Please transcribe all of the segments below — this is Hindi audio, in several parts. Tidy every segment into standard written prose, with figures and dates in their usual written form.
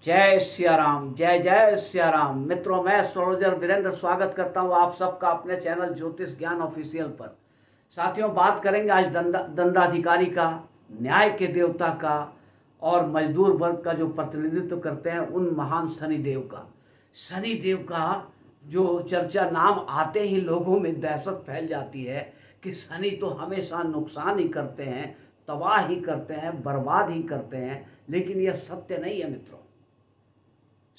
जय सिया राम, जय जय सिया राम। मित्रों, मैं एस्ट्रोलॉजर वीरेंद्र स्वागत करता हूं आप सबका अपने चैनल ज्योतिष ज्ञान ऑफिशियल पर। साथियों, बात करेंगे आज दंडाधिकारी का, न्याय के देवता का और मजदूर वर्ग का जो प्रतिनिधित्व करते हैं उन महान शनिदेव का। शनिदेव का जो चर्चा नाम आते ही लोगों में दहशत फैल जाती है कि शनि तो हमेशा नुकसान ही करते हैं, तबाह ही करते हैं, बर्बाद ही करते हैं। लेकिन यह सत्य नहीं है मित्रों।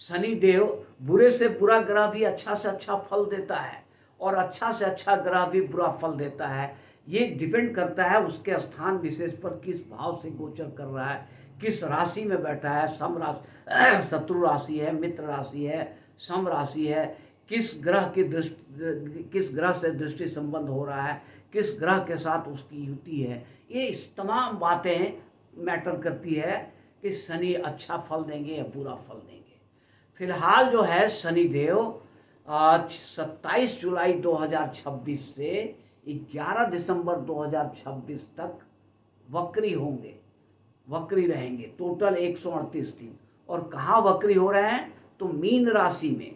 शनि देव बुरे से बुरा ग्रह भी अच्छा से अच्छा फल देता है और अच्छा से अच्छा ग्रह भी बुरा फल देता है। ये डिपेंड करता है उसके स्थान विशेष पर, किस भाव से गोचर कर रहा है, किस राशि में बैठा है। सम राशि, शत्रु राशि है, मित्र राशि है, सम राशि है, किस ग्रह की दृष्टि, किस ग्रह से दृष्टि संबंध हो रहा है, किस ग्रह के साथ उसकी युति है। ये तमाम बातें मैटर करती है कि शनि अच्छा फल देंगे या बुरा फल देंगे। फिलहाल जो है शनिदेव 27 जुलाई 2026 से 11 दिसंबर 2026 तक वक्री होंगे, वक्री रहेंगे टोटल 138 दिन। और कहाँ वक्री हो रहे हैं? तो मीन राशि में।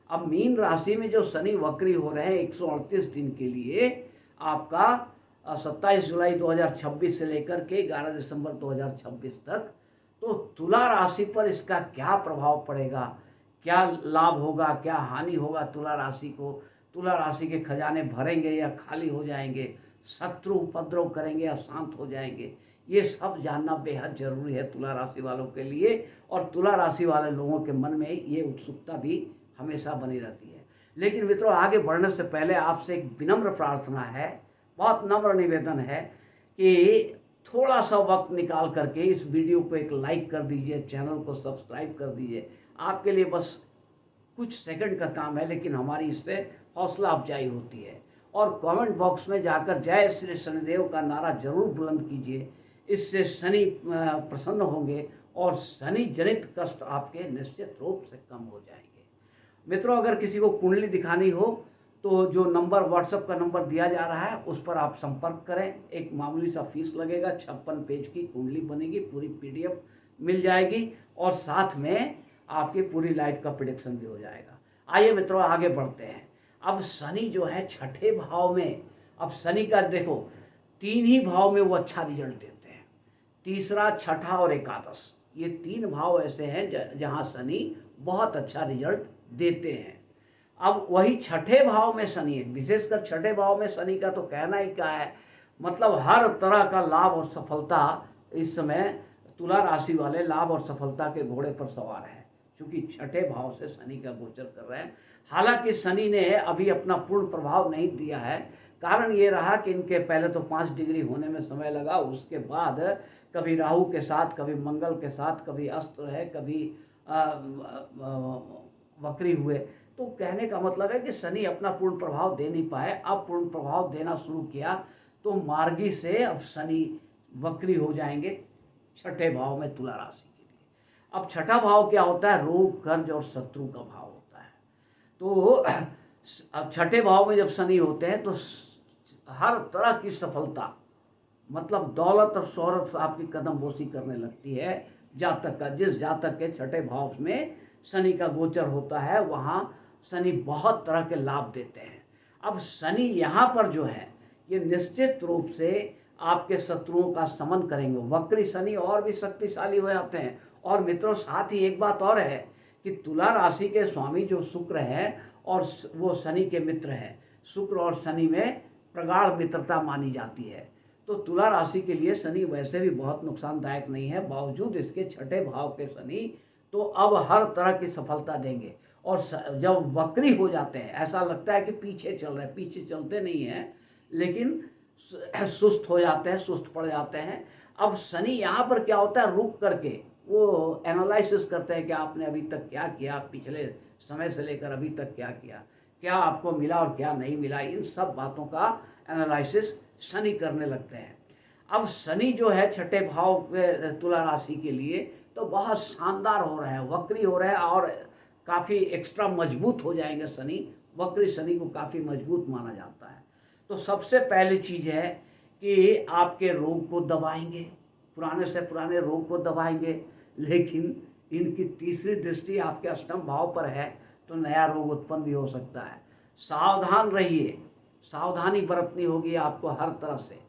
अब मीन राशि में जो शनि वक्री हो रहे हैं 138 दिन के लिए, आपका 27 जुलाई 2026 से लेकर के 11 दिसंबर 2026 तक, तो तुला राशि पर इसका क्या प्रभाव पड़ेगा, क्या लाभ होगा, क्या हानि होगा तुला राशि को। तुला राशि के खजाने भरेंगे या खाली हो जाएंगे, शत्रु उपद्रव करेंगे या शांत हो जाएंगे, ये सब जानना बेहद जरूरी है तुला राशि वालों के लिए। और तुला राशि वाले लोगों के मन में ये उत्सुकता भी हमेशा बनी रहती है। लेकिन मित्रों, आगे बढ़ने से पहले आपसे एक विनम्र प्रार्थना है, बहुत नम्र निवेदन है कि थोड़ा सा वक्त निकाल करके इस वीडियो को एक लाइक कर दीजिए, चैनल को सब्सक्राइब कर दीजिए। आपके लिए बस कुछ सेकंड का काम है, लेकिन हमारी इससे हौसला अफजाई होती है। और कमेंट बॉक्स में जाकर जय श्री शनिदेव का नारा जरूर बुलंद कीजिए। इससे शनि प्रसन्न होंगे और शनि जनित कष्ट आपके निश्चित रूप से कम हो जाएंगे। मित्रों, अगर किसी को कुंडली दिखानी हो तो जो नंबर, व्हाट्सएप का नंबर दिया जा रहा है उस पर आप संपर्क करें। एक मामूली सा फीस लगेगा, 56 पेज की कुंडली बनेगी, पूरी PDF मिल जाएगी और साथ में आपकी पूरी लाइफ का प्रेडिक्शन भी हो जाएगा। आइए मित्रों, आगे बढ़ते हैं। अब शनि जो है छठे भाव में, अब शनि का देखो 3 ही भाव में वो अच्छा रिजल्ट देते हैं, तीसरा, छठा और एकादश। ये 3 भाव ऐसे हैं जहाँ शनि बहुत अच्छा रिजल्ट देते हैं। अब वही छठे भाव में शनि है, विशेषकर छठे भाव में शनि का तो कहना ही क्या है, मतलब हर तरह का लाभ और सफलता इस समय तुला राशि वाले लाभ और सफलता के घोड़े पर सवार हैं, क्योंकि छठे भाव से शनि का गोचर कर रहे हैं। हालांकि शनि ने अभी अपना पूर्ण प्रभाव नहीं दिया है। कारण ये रहा कि इनके पहले तो 5 डिग्री होने में समय लगा, उसके बाद कभी राहु के साथ, कभी मंगल के साथ, कभी अस्त रहे, कभी वक्री हुए। तो कहने का मतलब है कि शनि अपना पूर्ण प्रभाव दे नहीं पाए। अब पूर्ण प्रभाव देना शुरू किया तो मार्गी से अब शनि वक्री हो जाएंगे छठे भाव में तुला राशि के लिए। अब छठा भाव क्या होता है? रोग, कर्ज और शत्रु का भाव होता है। तो अब छठे भाव में जब शनि होते हैं तो हर तरह की सफलता, मतलब दौलत और शोहरत से आपकी कदम बोसी करने लगती है। जातक का, जिस जातक के छठे भाव में शनि का गोचर होता है वहाँ शनि बहुत तरह के लाभ देते हैं। अब शनि यहाँ पर जो है ये निश्चित रूप से आपके शत्रुओं का समन करेंगे। वक्री शनि और भी शक्तिशाली हो जाते हैं। और मित्रों, साथ ही एक बात और है कि तुला राशि के स्वामी जो शुक्र है और वो शनि के मित्र हैं। शुक्र और शनि में प्रगाढ़ मित्रता मानी जाती है। तो तुला राशि के लिए शनि वैसे भी बहुत नुकसानदायक नहीं है, बावजूद इसके छठे भाव के शनि तो अब हर तरह की सफलता देंगे। और जब वक्री हो जाते हैं ऐसा लगता है कि पीछे चल रहे हैं, पीछे चलते नहीं हैं, लेकिन सुस्त हो जाते हैं, सुस्त पड़ जाते हैं। अब शनि यहाँ पर क्या होता है, रुक करके वो एनालिसिस करते हैं कि आपने अभी तक क्या किया, पिछले समय से लेकर अभी तक क्या किया, क्या आपको मिला और क्या नहीं मिला। इन सब बातों का एनालिसिस शनि करने लगते हैं। अब शनि जो है छठे भाव में तुला राशि के लिए तो बहुत शानदार हो रहे हैं, वक्री हो रहे हैं और काफ़ी एक्स्ट्रा मजबूत हो जाएंगे शनि। वक्री शनि को काफ़ी मजबूत माना जाता है। तो सबसे पहली चीज़ है कि आपके रोग को दबाएंगे, पुराने से पुराने रोग को दबाएंगे। लेकिन इनकी तीसरी दृष्टि आपके अष्टम भाव पर है तो नया रोग उत्पन्न भी हो सकता है। सावधान रहिए, सावधानी बरतनी होगी आपको हर तरह से,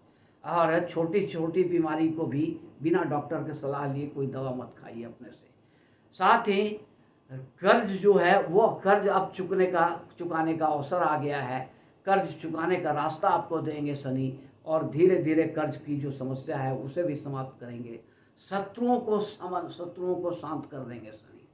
और छोटी छोटी बीमारी को भी बिना डॉक्टर के सलाह लिए कोई दवा मत खाइए अपने से। साथ ही कर्ज जो है वो कर्ज अब चुकाने का अवसर आ गया है। कर्ज चुकाने का रास्ता आपको देंगे शनि, और धीरे धीरे कर्ज की जो समस्या है उसे भी समाप्त करेंगे। शत्रुओं को शांत कर देंगे शनि।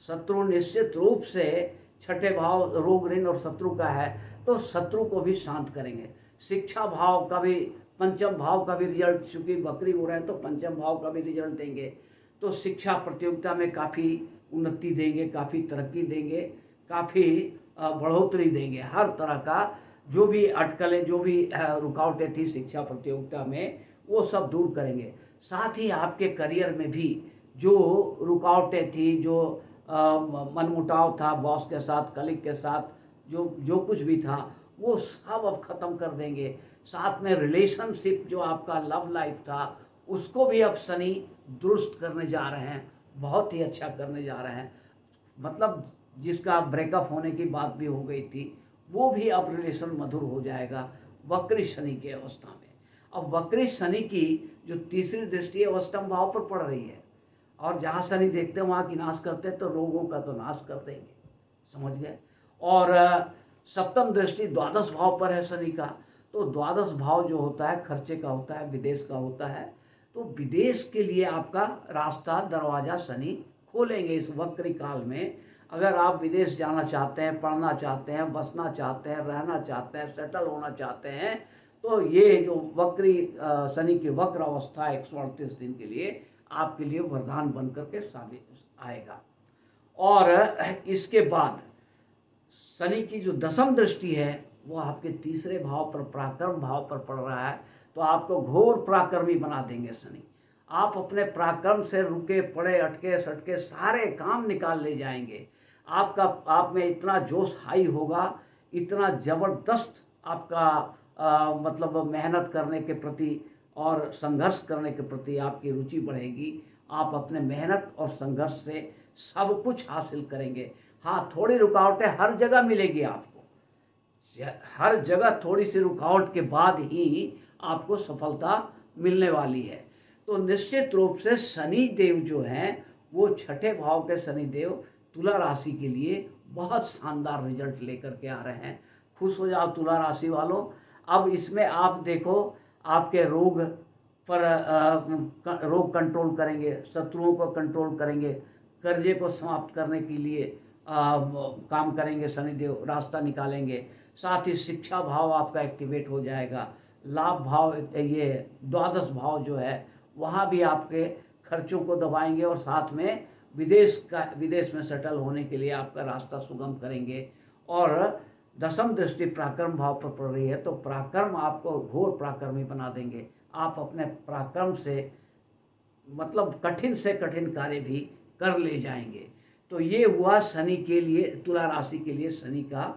शत्रु निश्चित रूप से छठे भाव रोग ऋण और शत्रु का है, तो शत्रु को भी शांत करेंगे। शिक्षा भाव का भी, पंचम भाव का भी रिजल्ट, चूंकि बकरी हो रहे हैं तो पंचम भाव का भी रिजल्ट देंगे। तो शिक्षा प्रतियोगिता में काफ़ी उन्नति देंगे, काफ़ी तरक्की देंगे, काफ़ी बढ़ोतरी देंगे। हर तरह का जो भी अटकलें, जो भी रुकावटें थी शिक्षा प्रतियोगिता में, वो सब दूर करेंगे। साथ ही आपके करियर में भी जो रुकावटें थी, जो मनमुटाव था बॉस के साथ, कलीग के साथ, जो कुछ भी था वो सब अब ख़त्म कर देंगे। साथ में रिलेशनशिप, जो आपका लव लाइफ था, उसको भी अब शनि दुरुस्त करने जा रहे हैं, बहुत ही अच्छा करने जा रहे हैं। मतलब जिसका ब्रेकअप होने की बात भी हो गई थी, वो भी अब रिलेशन मधुर हो जाएगा वक्री शनि की अवस्था में। अब वक्री शनि की जो तीसरी दृष्टि है अष्टम भाव पर पड़ रही है, और जहाँ शनि देखते हैं वहाँ की नाश करते हैं, तो रोगों का तो नाश कर देंगे, समझ गए। और सप्तम दृष्टि द्वादश भाव पर है शनि का, तो द्वादश भाव जो होता है खर्चे का होता है, विदेश का होता है। तो विदेश के लिए आपका रास्ता, दरवाज़ा शनि खोलेंगे इस वक्री काल में। अगर आप विदेश जाना चाहते हैं, पढ़ना चाहते हैं, बसना चाहते हैं, रहना चाहते हैं, सेटल होना चाहते हैं, तो ये जो वक्री शनि की वक्र अवस्था 138 दिन के लिए आपके लिए वरदान बन करके साबित आएगा। और इसके बाद शनि की जो दसम दृष्टि है वो आपके तीसरे भाव पर, पराक्रम भाव पर पड़ रहा है, तो आपको घोर पराक्रमी बना देंगे शनि। आप अपने पराक्रम से रुके पड़े, अटके सटके सारे काम निकाल ले जाएंगे। आप में इतना जोश हाई होगा, इतना ज़बरदस्त आपका मतलब मेहनत करने के प्रति और संघर्ष करने के प्रति आपकी रुचि बढ़ेगी। आप अपने मेहनत और संघर्ष से सब कुछ हासिल करेंगे। हाँ, थोड़ी रुकावटें हर जगह मिलेगी आपको, हर जगह थोड़ी सी रुकावट के बाद ही आपको सफलता मिलने वाली है। तो निश्चित रूप से शनि देव जो हैं वो छठे भाव के शनि देव तुला राशि के लिए बहुत शानदार रिजल्ट लेकर के आ रहे हैं। खुश हो जाओ तुला राशि वालों। अब इसमें आप देखो, आपके रोग पर रोग कंट्रोल करेंगे, शत्रुओं को कंट्रोल करेंगे, कर्जे को समाप्त करने के लिए काम करेंगे शनिदेव, रास्ता निकालेंगे। साथ ही शिक्षा भाव आपका एक्टिवेट हो जाएगा। लाभ भाव, ये द्वादश भाव जो है वहाँ भी आपके खर्चों को दबाएंगे, और साथ में विदेश में सेटल होने के लिए आपका रास्ता सुगम करेंगे। और दसम दृष्टि पराक्रम भाव पर पड़ रही है, तो पराक्रम आपको घोर पराक्रमी बना देंगे। आप अपने पराक्रम से मतलब कठिन से कठिन कार्य भी कर ले जाएंगे। तो ये हुआ शनि के लिए, तुला राशि के लिए शनि का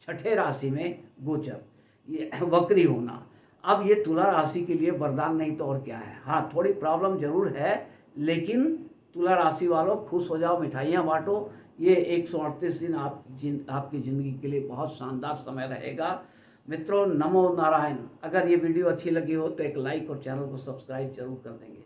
छठे राशि में गोचर, ये वक्री होना। अब ये तुला राशि के लिए वरदान नहीं तो और क्या है। हाँ, थोड़ी प्रॉब्लम जरूर है, लेकिन तुला राशि वालों खुश हो जाओ, मिठाइयाँ बांटो। ये 138 दिन आपकी ज़िंदगी के लिए बहुत शानदार समय रहेगा। मित्रों, नमो नारायण। अगर ये वीडियो अच्छी लगी हो तो एक लाइक और चैनल को सब्सक्राइब जरूर कर देंगे।